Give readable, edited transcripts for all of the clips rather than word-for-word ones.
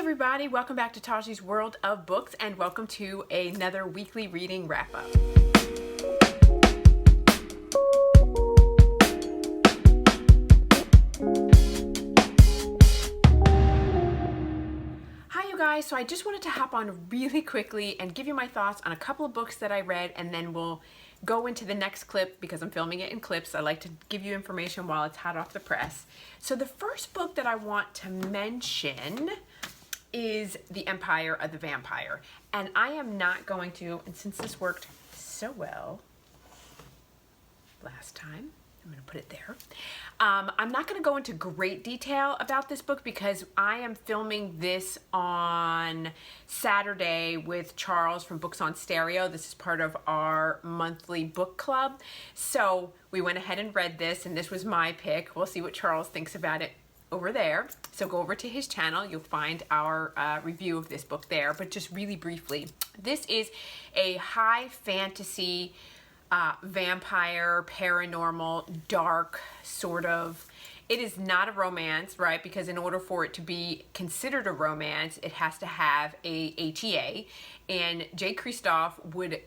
everybody, welcome back to Taji's World of Books and welcome to another weekly reading wrap-up. Hi you guys, so I just wanted to hop on really quickly and give you my thoughts on a couple of books that I read, and then we'll go into the next clip because I'm filming it in clips. I like to give you information while it's hot off the press. So the first book that I want to mention is The Empire of the Vampire. And I am not going to, and since this worked so well last time, I'm going to put it there. I'm not going to go into great detail about this book because I am filming this on Saturday with Charles from Books on Stereo. This is part of our monthly book club. So we went ahead and read this, and this was my pick. We'll see what Charles thinks about it over there. So go over to his channel. You'll find our review of this book there. But just really briefly, this is a high fantasy vampire, paranormal, dark sort of. It is not a romance, right? Because in order for it to be considered a romance, it has to have a HEA. And Kristoff would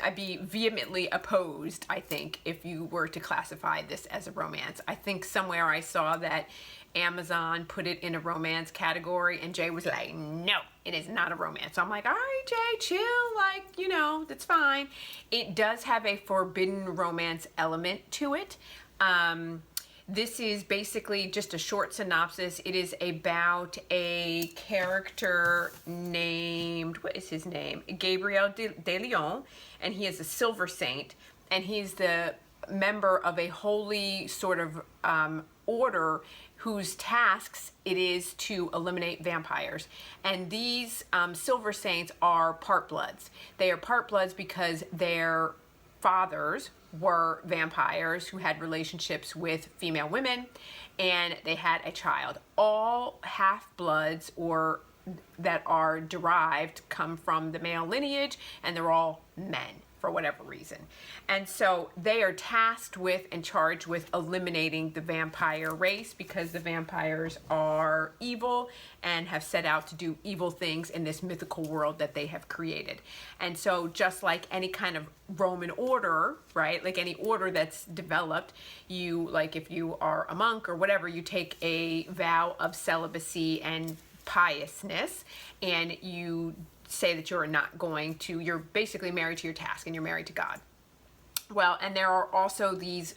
I'd be vehemently opposed, I think, if you were to classify this as a romance. I think somewhere I saw that Amazon put it in a romance category, and Jay was like, no, it is not a romance. So I'm like, all right, Jay, chill, like, you know, that's fine. It does have a forbidden romance element to it. This is basically just a short synopsis. It is about a character named, what is his name? Gabriel de Leon, and he is a silver saint, and he's the member of a holy sort of order whose tasks it is to eliminate vampires. And these silver saints are part bloods. They are part bloods because their fathers were vampires who had relationships with female women, and they had a child. All half-bloods or that are derived come from the male lineage, and they're all men for whatever reason. And so they are tasked with and charged with eliminating the vampire race because the vampires are evil and have set out to do evil things in this mythical world that they have created. And so just like any kind of Roman order, right, like any order that's developed, you, like if you are a monk or whatever, you take a vow of celibacy and piousness, and you say that you're not going to, you're basically married to your task and you're married to God. Well, and there are also these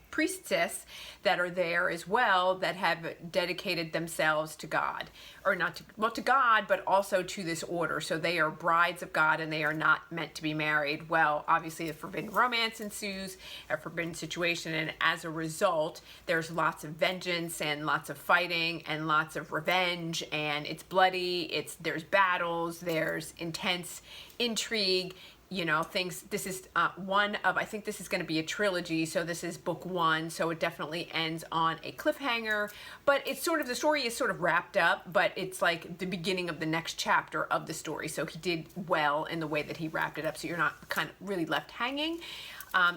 priestesses that are there as well that have dedicated themselves to God, or not to, well, to God, but also to this order. So they are brides of God and they are not meant to be married. Well, obviously a forbidden romance ensues, a forbidden situation, and as a result, there's lots of vengeance and lots of fighting and lots of revenge, and it's bloody, there's battles, there's intense intrigue, you know, things. This is one of, I think this is going to be a trilogy, so this is book one, so it definitely ends on a cliffhanger, but it's sort of, the story is sort of wrapped up, but it's like the beginning of the next chapter of the story, so he did well in the way that he wrapped it up, so you're not kind of really left hanging.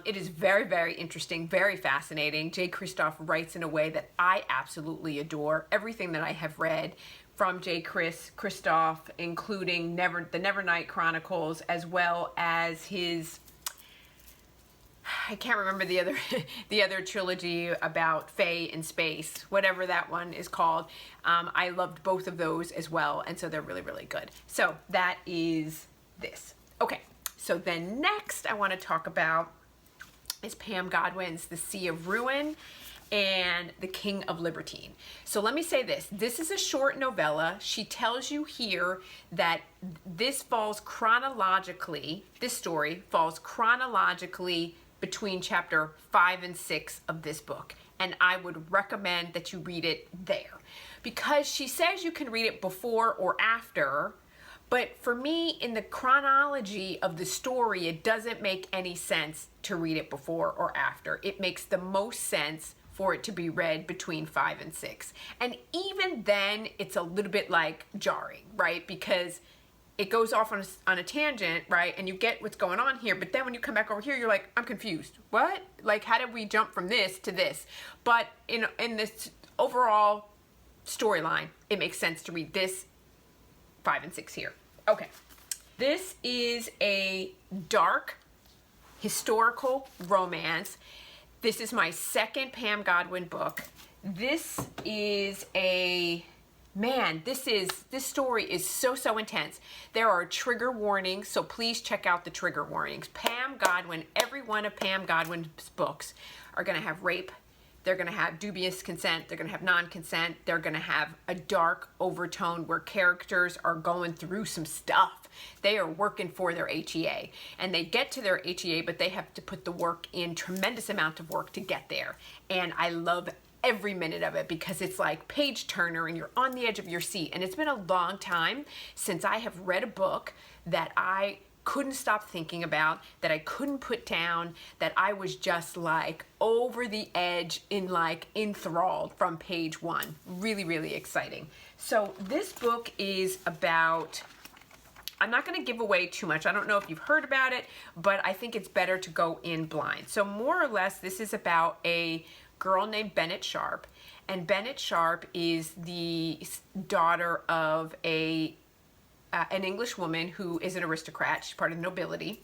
It is very, very interesting, very fascinating. Kristoff writes in a way that I absolutely adore. Everything that I have read from Kristoff, including the Nevernight Chronicles, as well as his, I can't remember the other the other trilogy about Fae in space, whatever that one is called. I loved both of those as well, and so they're really, really good. So that is this. Okay, so then next I want to talk about is Pam Godwin's The Sea of Ruin and The King of Libertine. So let me say this. This is a short novella. She tells you here that this falls chronologically, this story falls chronologically between chapter 5 and 6 of this book. And I would recommend that you read it there. Because she says you can read it before or after, but for me, in the chronology of the story, it doesn't make any sense to read it before or after. It makes the most sense for it to be read between 5 and 6. And even then, it's a little bit like jarring, right? Because it goes off on a tangent, right? And you get what's going on here, but then when you come back over here, you're like, I'm confused. What? Like, how did we jump from this to this? But in this overall storyline, it makes sense to read this 5 and 6 here. Okay. This is a dark historical romance. This is my second Pam Godwin book. This is this story is so intense. There are trigger warnings, so please check out the trigger warnings. Pam Godwin, every one of Pam Godwin's books are going to have rape. They're going to have dubious consent. They're going to have non-consent. They're going to have a dark overtone where characters are going through some stuff. They are working for their HEA, and they get to their HEA, but they have to put the work in, tremendous amount of work to get there. And I love every minute of it because it's like page turner and you're on the edge of your seat. And it's been a long time since I have read a book that I couldn't stop thinking about, that I couldn't put down, that I was just like over the edge enthralled from page 1. Really exciting. So this book is about, I'm not going to give away too much. I don't know if you've heard about it, but I think it's better to go in blind. So more or less, this is about a girl named Bennett Sharp. And Bennett Sharp is the daughter of an English woman who is an aristocrat. She's part of the nobility.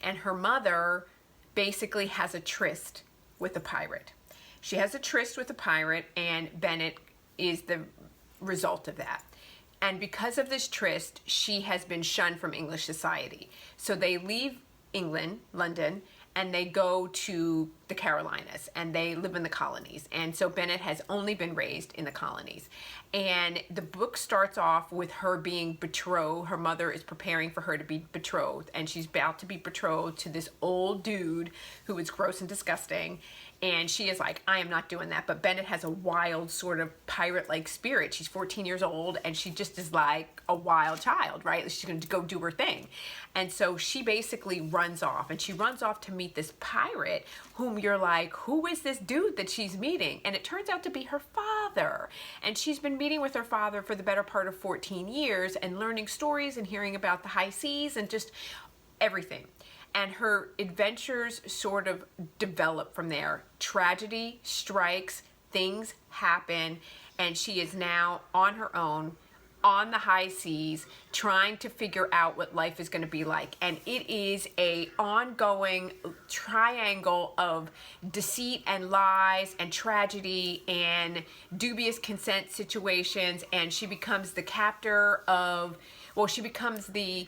And her mother basically has a tryst with a pirate. She has a tryst with a pirate, and Bennett is the result of that. And because of this tryst, she has been shunned from English society. So they leave England, London, and they go to the Carolinas, and they live in the colonies. And so Bennett has only been raised in the colonies. And the book starts off with her being betrothed. Her mother is preparing for her to be betrothed, and she's about to be betrothed to this old dude who is gross and disgusting. And she is like, I am not doing that. But Bennett has a wild sort of pirate-like spirit. She's 14 years old, and she just is like a wild child, right? She's going to go do her thing. And so she basically runs off, and she runs off to meet this pirate whom you're like, who is this dude that she's meeting? And it turns out to be her father. And she's been meeting with her father for the better part of 14 years and learning stories and hearing about the high seas and just everything. And her adventures sort of develop from there. Tragedy strikes, things happen, and she is now on her own, on the high seas, trying to figure out what life is going to be like. And it is a ongoing triangle of deceit and lies and tragedy and dubious consent situations. And she becomes the captor of, well, she becomes the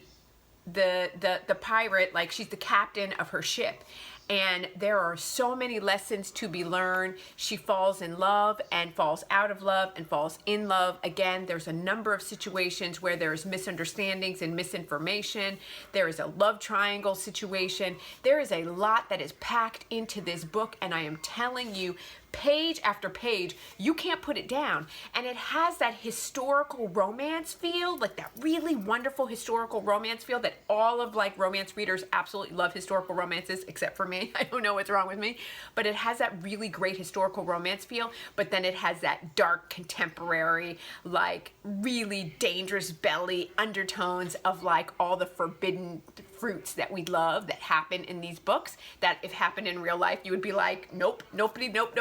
pirate, like she's the captain of her ship. And there are so many lessons to be learned. She falls in love and falls out of love and falls in love. Again, there's a number of situations where there's misunderstandings and misinformation. There is a love triangle situation. There is a lot that is packed into this book, and I am telling you, page after page, you can't put it down. And it has that historical romance feel, like that really wonderful historical romance feel that all of like romance readers absolutely love historical romances, except for me. I don't know what's wrong with me, but it has that really great historical romance feel, but then it has that dark contemporary, like really dangerous belly undertones of like all the forbidden fruits that we love that happen in these books, that if happened in real life, you would be like, nope, nobody, nope,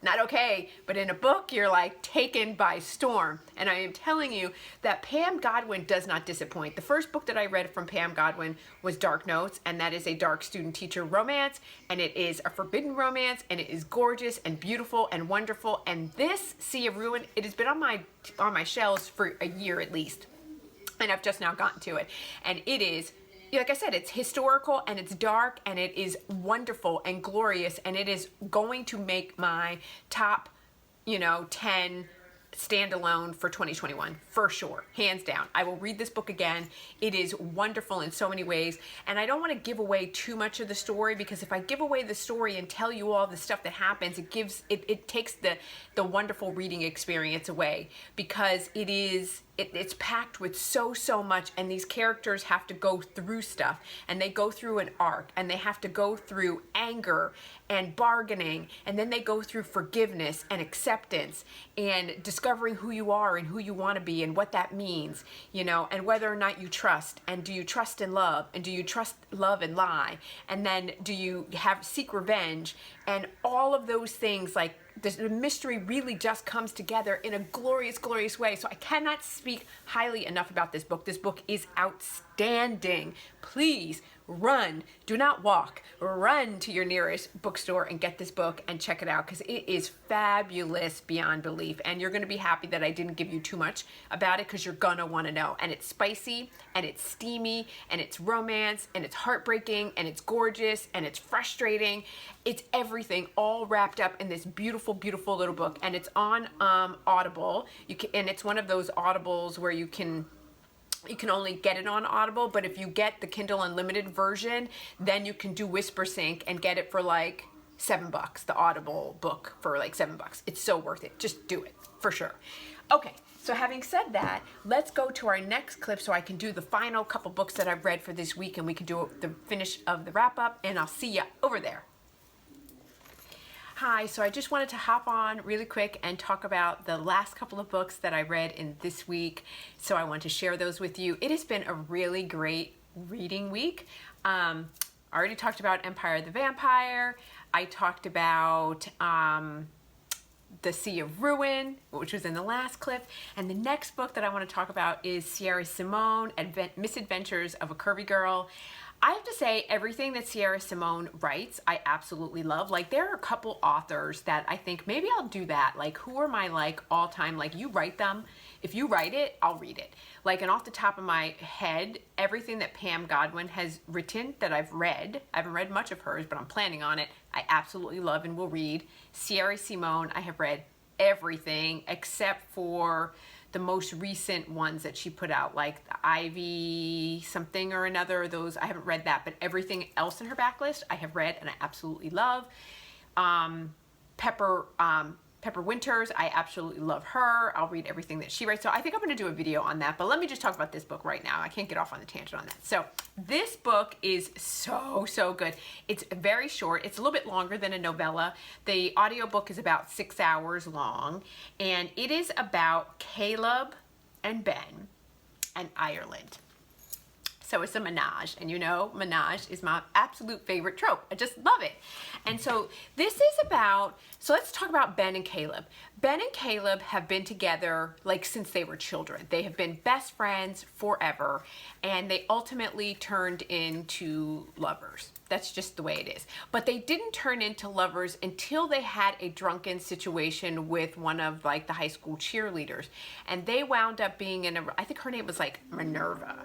not okay. But in a book, you're like taken by storm. And I am telling you that Pam Godwin does not disappoint. The first book that I read from Pam Godwin was Dark Notes, and that is a dark student-teacher romance, and it is a forbidden romance, and it is gorgeous and beautiful and wonderful. And this Sea of Ruin, it has been on my shelves for a year at least, and I've just now gotten to it. And it is, like I said, it's historical and it's dark and it is wonderful and glorious, and it is going to make my top, 10 standalone for 2021 for sure, hands down. I will read this book again. It is wonderful in so many ways, and I don't want to give away too much of the story, because if I give away the story and tell you all the stuff that happens, it takes the wonderful reading experience away, because it's packed with so much, and these characters have to go through stuff, and they go through an arc, and they have to go through anger and bargaining, and then they go through forgiveness and acceptance and discovering who you are and who you want to be and what that means, and whether or not you trust, and do you trust in love, and do you trust love and lie, and then do you seek revenge, and all of those things like the mystery really just comes together in a glorious, glorious way. So I cannot speak highly enough about this book. This book is outstanding. Please run, do not walk, run to your nearest bookstore and get this book and check it out, because it is fabulous beyond belief. And you're going to be happy that I didn't give you too much about it, because you're going to want to know. And it's spicy, and it's steamy, and it's romance, and it's heartbreaking, and it's gorgeous, and it's frustrating. It's everything all wrapped up in this beautiful, beautiful little book. And it's on Audible. And it's one of those Audibles where you can only get it on Audible, but if you get the Kindle Unlimited version, then you can do Whisper Sync and get it for like $7, the Audible book for like $7. It's so worth it. Just do it, for sure. Okay, so having said that, let's go to our next clip so I can do the final couple books that I've read for this week, and we can do the finish of the wrap up, and I'll see ya over there. Hi, so I just wanted to hop on really quick and talk about the last couple of books that I read in this week. So I want to share those with you. It has been a really great reading week. I already talked about Empire the Vampire. I talked about The Sea of Ruin, which was in the last clip. And the next book that I want to talk about is Sierra Simone, Misadventures of a Curvy Girl. I have to say, everything that Sierra Simone writes, I absolutely love. Like, there are a couple authors that I think maybe I'll do that. Like, who are my, like, all-time, like, you write them. If you write it, I'll read it. Like, and off the top of my head, everything that Pam Godwin has written that I've read, I haven't read much of hers, but I'm planning on it, I absolutely love and will read. Sierra Simone, I have read everything except for the most recent ones that she put out, like the Ivy something or another. Those I haven't read that, but everything else in her backlist I have read and I absolutely love. Pepper Winters, I absolutely love her. I'll read everything that she writes. So I think I'm going to do a video on that, but let me just talk about this book right now. I can't get off on the tangent on that. So this book is so, so good. It's very short. It's a little bit longer than a novella. The audiobook is about 6 hours long, and it is about Caleb and Ben and Ireland. So it's a menage, and you know, menage is my absolute favorite trope. I just love it. And so this is about, so let's talk about Ben and Caleb. Ben and Caleb have been together like since they were children. They have been best friends forever, and they ultimately turned into lovers. That's just the way it is. But they didn't turn into lovers until they had a drunken situation with one of like the high school cheerleaders. And they wound up being in a, I think her name was like Minerva.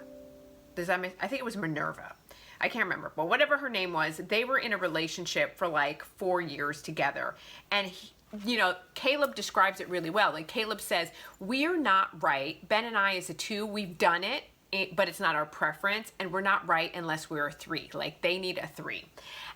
I think it was Minerva. I can't remember, but whatever her name was, they were in a relationship for like 4 years together. And you know, Caleb describes it really well. Like Caleb says, we're not right. Ben and I as a two, we've done it, but it's not our preference, and we're not right unless we're a three. Like they need a three.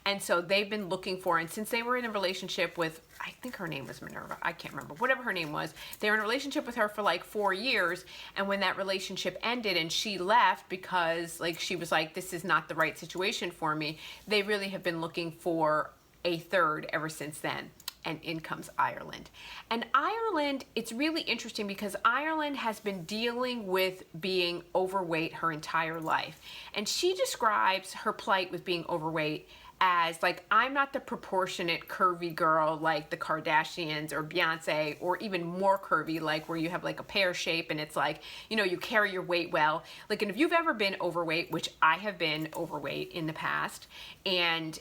And so they've been looking for, and since they were in a relationship with, I think her name was Minerva, I can't remember, whatever her name was, they were in a relationship with her for like 4 years, and when that relationship ended and she left because like she was like, this is not the right situation for me, they really have been looking for a third ever since then. And in comes Ireland. And Ireland, it's really interesting because Ireland has been dealing with being overweight her entire life. And she describes her plight with being overweight as like, I'm not the proportionate curvy girl like the Kardashians or Beyonce, or even more curvy, like where you have like a pear shape and it's like, you know, you carry your weight well. Like, and if you've ever been overweight, which I have been overweight in the past, and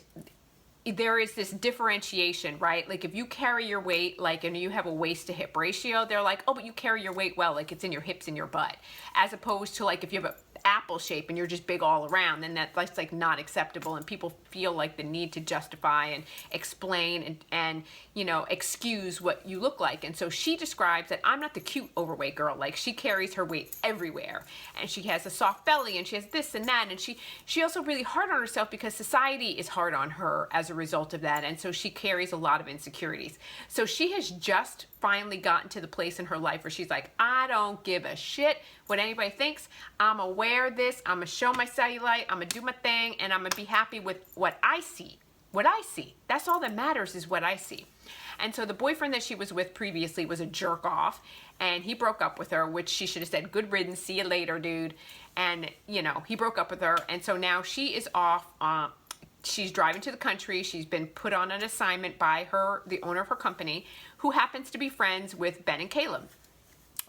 there is this differentiation, right? Like if you carry your weight, like, and you have a waist to hip ratio, they're like, oh, but you carry your weight well, like it's in your hips and your butt. As opposed to like, if you have a apple shape and you're just big all around, then that's like not acceptable, and people feel like the need to justify and explain and you know, excuse what you look like. And so she describes that I'm not the cute overweight girl. Like she carries her weight everywhere, and she has a soft belly, and she has this and that, and she also really hard on herself because society is hard on her as a result of that, and so she carries a lot of insecurities. So she has just finally gotten to the place in her life where she's like, I don't give a shit what anybody thinks. I'm gonna wear this, I'm gonna show my cellulite, I'm gonna do my thing, and I'm gonna be happy with what I see. What I see. That's all that matters, is what I see. And so the boyfriend that she was with previously was a jerk off, and he broke up with her, which she should have said, good riddance, see you later, dude. And you know, he broke up with her, and so now she is off. She's driving to the country. She's been put on an assignment by the owner of her company, who happens to be friends with Ben and Caleb.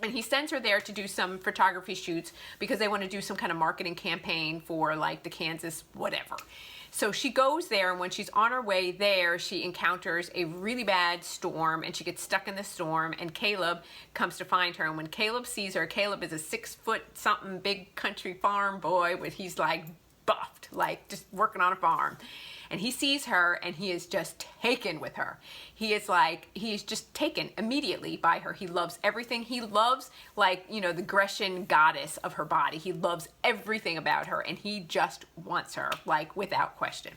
And he sends her there to do some photography shoots because they want to do some kind of marketing campaign for like the Kansas whatever. So she goes there, and when she's on her way there, she encounters a really bad storm, and she gets stuck in the storm, and Caleb comes to find her. And when Caleb sees her, Caleb is a 6-foot-something big country farm boy, but he's like buffed, like just working on a farm. And he sees her, and he is just taken with her. He's just taken immediately by her. He loves everything. He loves, like, you know, the Grecian goddess of her body. He loves everything about her, and he just wants her, like, without question.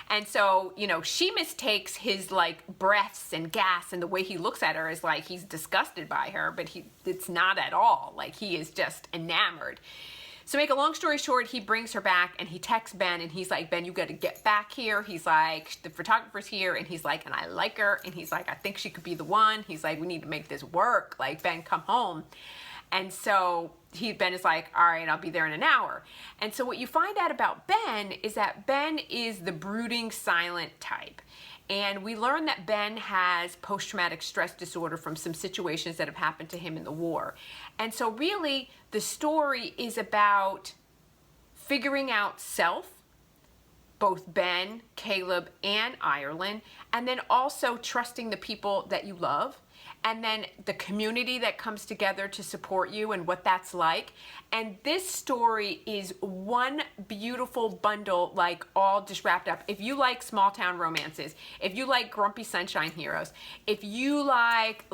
And so, you know, she mistakes his, like, breaths and gas and the way he looks at her as, like, he's disgusted by her, but it's not at all. Like, he is just enamored. So make a long story short, he brings her back, and he texts Ben, and he's like, Ben, you got to get back here. He's like, the photographer's here, and he's like, and I like her, and he's like, I think she could be the one. He's like, we need to make this work. Like, Ben, come home. And so Ben is like, all right, I'll be there in an hour. And so what you find out about Ben is that Ben is the brooding, silent type. And we learn that Ben has post-traumatic stress disorder from some situations that have happened to him in the war. And so really, the story is about figuring out self, both Ben, Caleb, and Ireland, and then also trusting the people that you love, and then the community that comes together to support you and what that's like. And this story is one beautiful bundle, like all just wrapped up. If you like small town romances, if you like grumpy sunshine heroes, if you like,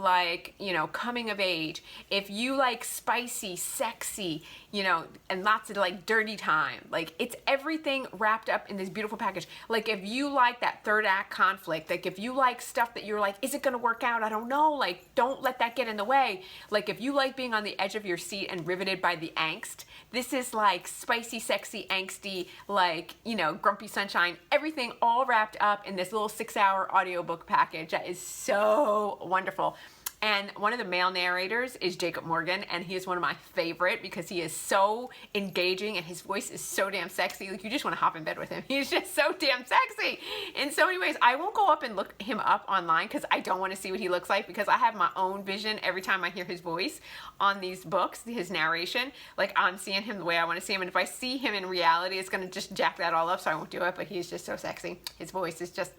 you know, coming of age, if you like spicy, sexy, you know, and lots of like dirty time, like it's everything wrapped up in this beautiful package. Like if you like that third act conflict, like if you like stuff that you're like, is it going to work out? I don't know. Like, don't let that get in the way. Like if you like being on the edge of your seat and riveted by the angst, this is like spicy, sexy, angsty, like, you know, grumpy sunshine, everything all wrapped up in this little 6-hour audiobook package that is so wonderful. And one of the male narrators is Jacob Morgan, and he is one of my favorite because he is so engaging and his voice is so damn sexy. Like, you just want to hop in bed with him. He's just so damn sexy in so many ways. I won't go up and look him up online because I don't want to see what he looks like, because I have my own vision every time I hear his voice on these books, his narration. Like, I'm seeing him the way I want to see him, and if I see him in reality, it's going to just jack that all up, so I won't do it, but he's just so sexy. His voice is just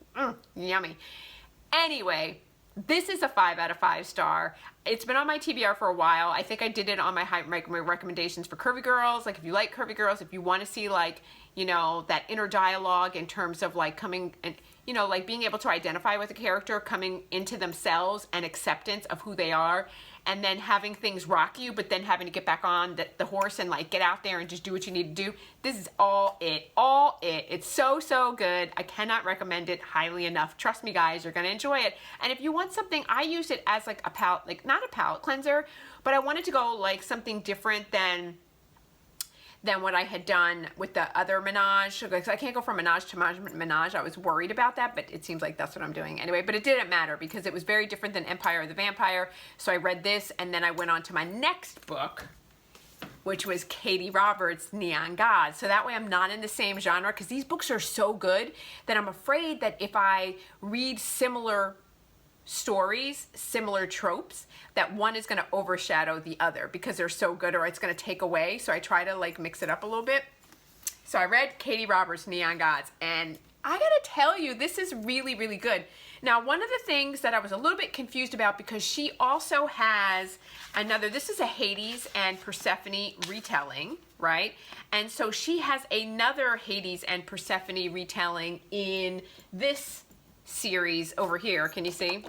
yummy. Anyway, this is a 5 out of 5 star. It's been on my TBR for a while. I think I did it on my recommendations for Curvy Girls. Like, if you like Curvy Girls, if you want to see, like, you know, that inner dialogue in terms of, like, coming and, you know, like, being able to identify with a character, coming into themselves and acceptance of who they are, and then having things rock you, but then having to get back on the horse and, like, get out there and just do what you need to do. This is all it. It's so, so good. I cannot recommend it highly enough. Trust me, guys, you're going to enjoy it. And if you want something, I use it as, like, a palette, like, not a palette cleanser, but I wanted to go, like, something different than what I had done with the other Menage. Because I can't go from Menage to Menage. I was worried about that, but it seems like that's what I'm doing anyway. But it didn't matter because it was very different than Empire of the Vampire. So I read this, and then I went on to my next book, which was Katee Roberts' Neon God. So that way I'm not in the same genre, because these books are so good that I'm afraid that if I read similar stories, similar tropes, that one is going to overshadow the other because they're so good, or it's going to take away. So I try to, like, mix it up a little bit. So I read Katee Roberts' Neon Gods, and I gotta tell you, this is really, really good. Now, one of the things that I was a little bit confused about, because she also has another, this is a Hades and Persephone retelling, right? And so she has another Hades and Persephone retelling in this series over here. Can you see?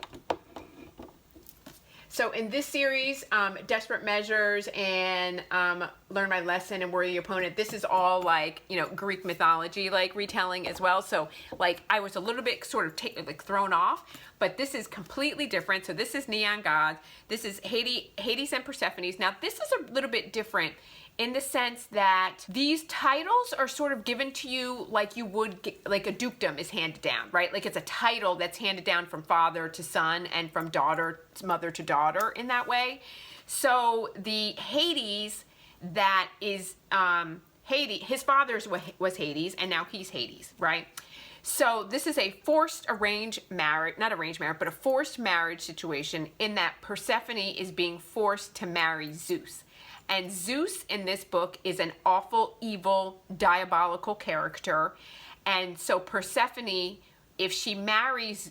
So in this series, Desperate Measures and Learn My Lesson and Worthy Opponent, this is all, like, you know, Greek mythology, like, retelling as well. So, like, I was a little bit sort of like thrown off, but this is completely different. So this is Neon God. This is Hades and Persephone's. Now, this is a little bit different in the sense that these titles are sort of given to you like you would get, like a dukedom is handed down, right? Like, it's a title that's handed down from father to son and from mother to daughter in that way. So the Hades that is Hades, his father's was Hades, and now he's Hades, right? So this is a forced arranged marriage, not arranged marriage, but a forced marriage situation in that Persephone is being forced to marry Zeus. And Zeus in this book is an awful, evil, diabolical character. And so Persephone, if she marries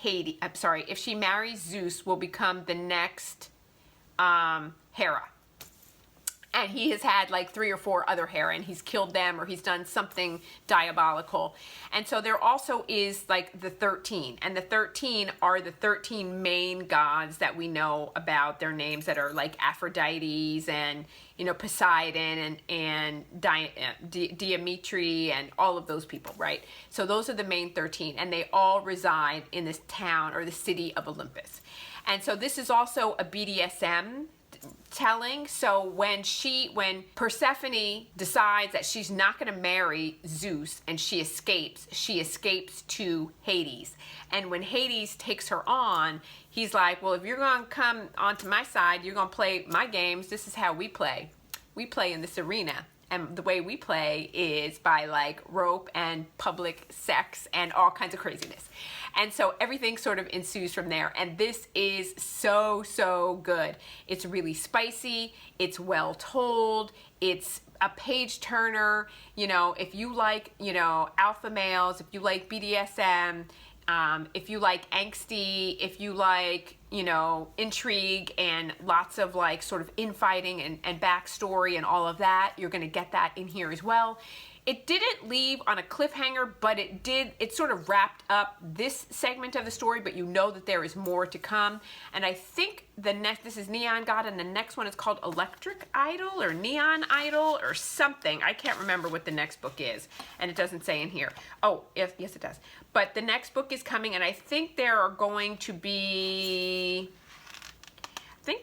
if she marries Zeus, will become the next Hera. And he has had like 3 or 4 other Hera, and he's killed them or he's done something diabolical. And so there also is like the 13. And the 13 are the 13 main gods that we know about. Their names that are like Aphrodites and, you know, Poseidon and Dimitri and all of those people, right? So those are the main 13. And they all reside in this town or the city of Olympus. And so this is also a BDSM telling. So when Persephone decides that she's not going to marry Zeus and she escapes to Hades. And when Hades takes her on, he's like, well, if you're going to come onto my side, you're going to play my games. This is how we play. We play in this arena. And the way we play is by like rope and public sex and all kinds of craziness. And so everything sort of ensues from there. And this is so, so good. It's really spicy. It's well told. It's a page turner. You know, if you like, you know, alpha males, if you like BDSM, if you like angsty, if you like, you know, intrigue and lots of like sort of infighting and backstory and all of that, you're going to get that in here as well. It didn't leave on a cliffhanger, but it sort of wrapped up this segment of the story, but you know that there is more to come. And I think this is Neon God, and the next one is called Electric Idol or Neon Idol or something. I can't remember what the next book is, and it doesn't say in here. Oh, yes it does. But the next book is coming, and I think there are going to be...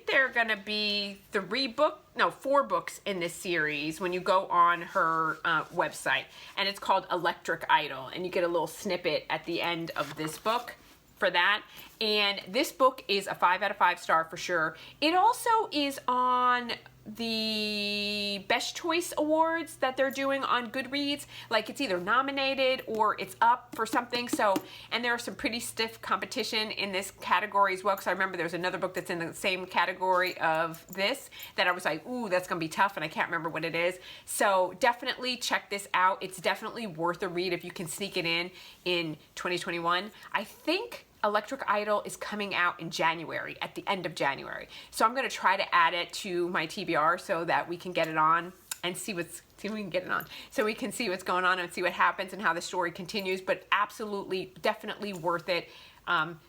they're going to be 4 books in this series when you go on her website. And it's called Electric Idol. And you get a little snippet at the end of this book for that. And this book is a 5 out of 5 star for sure. It also is on the Best Choice Awards that they're doing on Goodreads. Like it's either nominated or it's up for something. So, and there are some pretty stiff competition in this category as well. Because I remember there's another book that's in the same category of this that I was like, ooh, that's gonna be tough, and I can't remember what it is. So definitely check this out. It's definitely worth a read if you can sneak it in 2021. I think Electric Idol is coming out in January, at the end of January. So I'm going to try to add it to my TBR so that we can get it on and see if we can get it on. So we can see what's going on and see what happens and how the story continues, but absolutely, definitely worth it.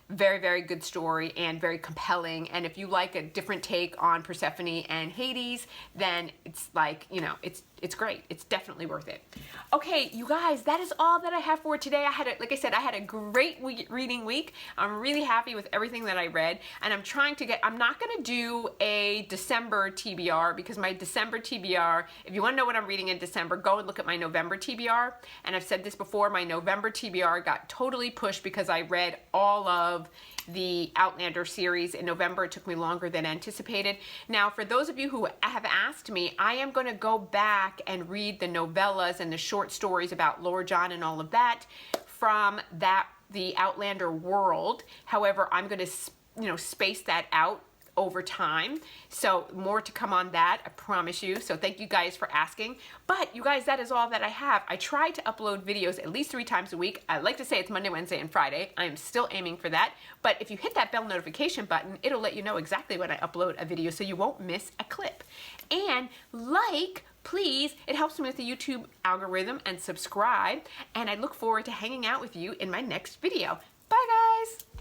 Very, very good story and very compelling. And if you like a different take on Persephone and Hades, then it's like, you know, it's great. It's definitely worth it. Okay, you guys, that is all that I have for today. Like I said, I had a great reading week. I'm really happy with everything that I read, and I'm not going to do a December TBR because my December TBR, if you want to know what I'm reading in December, go and look at my November TBR. And I've said this before, my November TBR got totally pushed because I read all of the Outlander series in November. It took me longer than anticipated. Now, for those of you who have asked me, I am going to go back and read the novellas and the short stories about Lord John and all of that from the Outlander world. However, I'm going to, you know, space that out over time. So more to come on that, I promise you. So thank you guys for asking. But you guys, that is all that I have. I try to upload videos at least 3 times a week. I like to say it's Monday, Wednesday, and Friday. I am still aiming for that. But if you hit that bell notification button, it'll let you know exactly when I upload a video so you won't miss a clip. And please, it helps me with the YouTube algorithm, and subscribe. And I look forward to hanging out with you in my next video. Bye guys.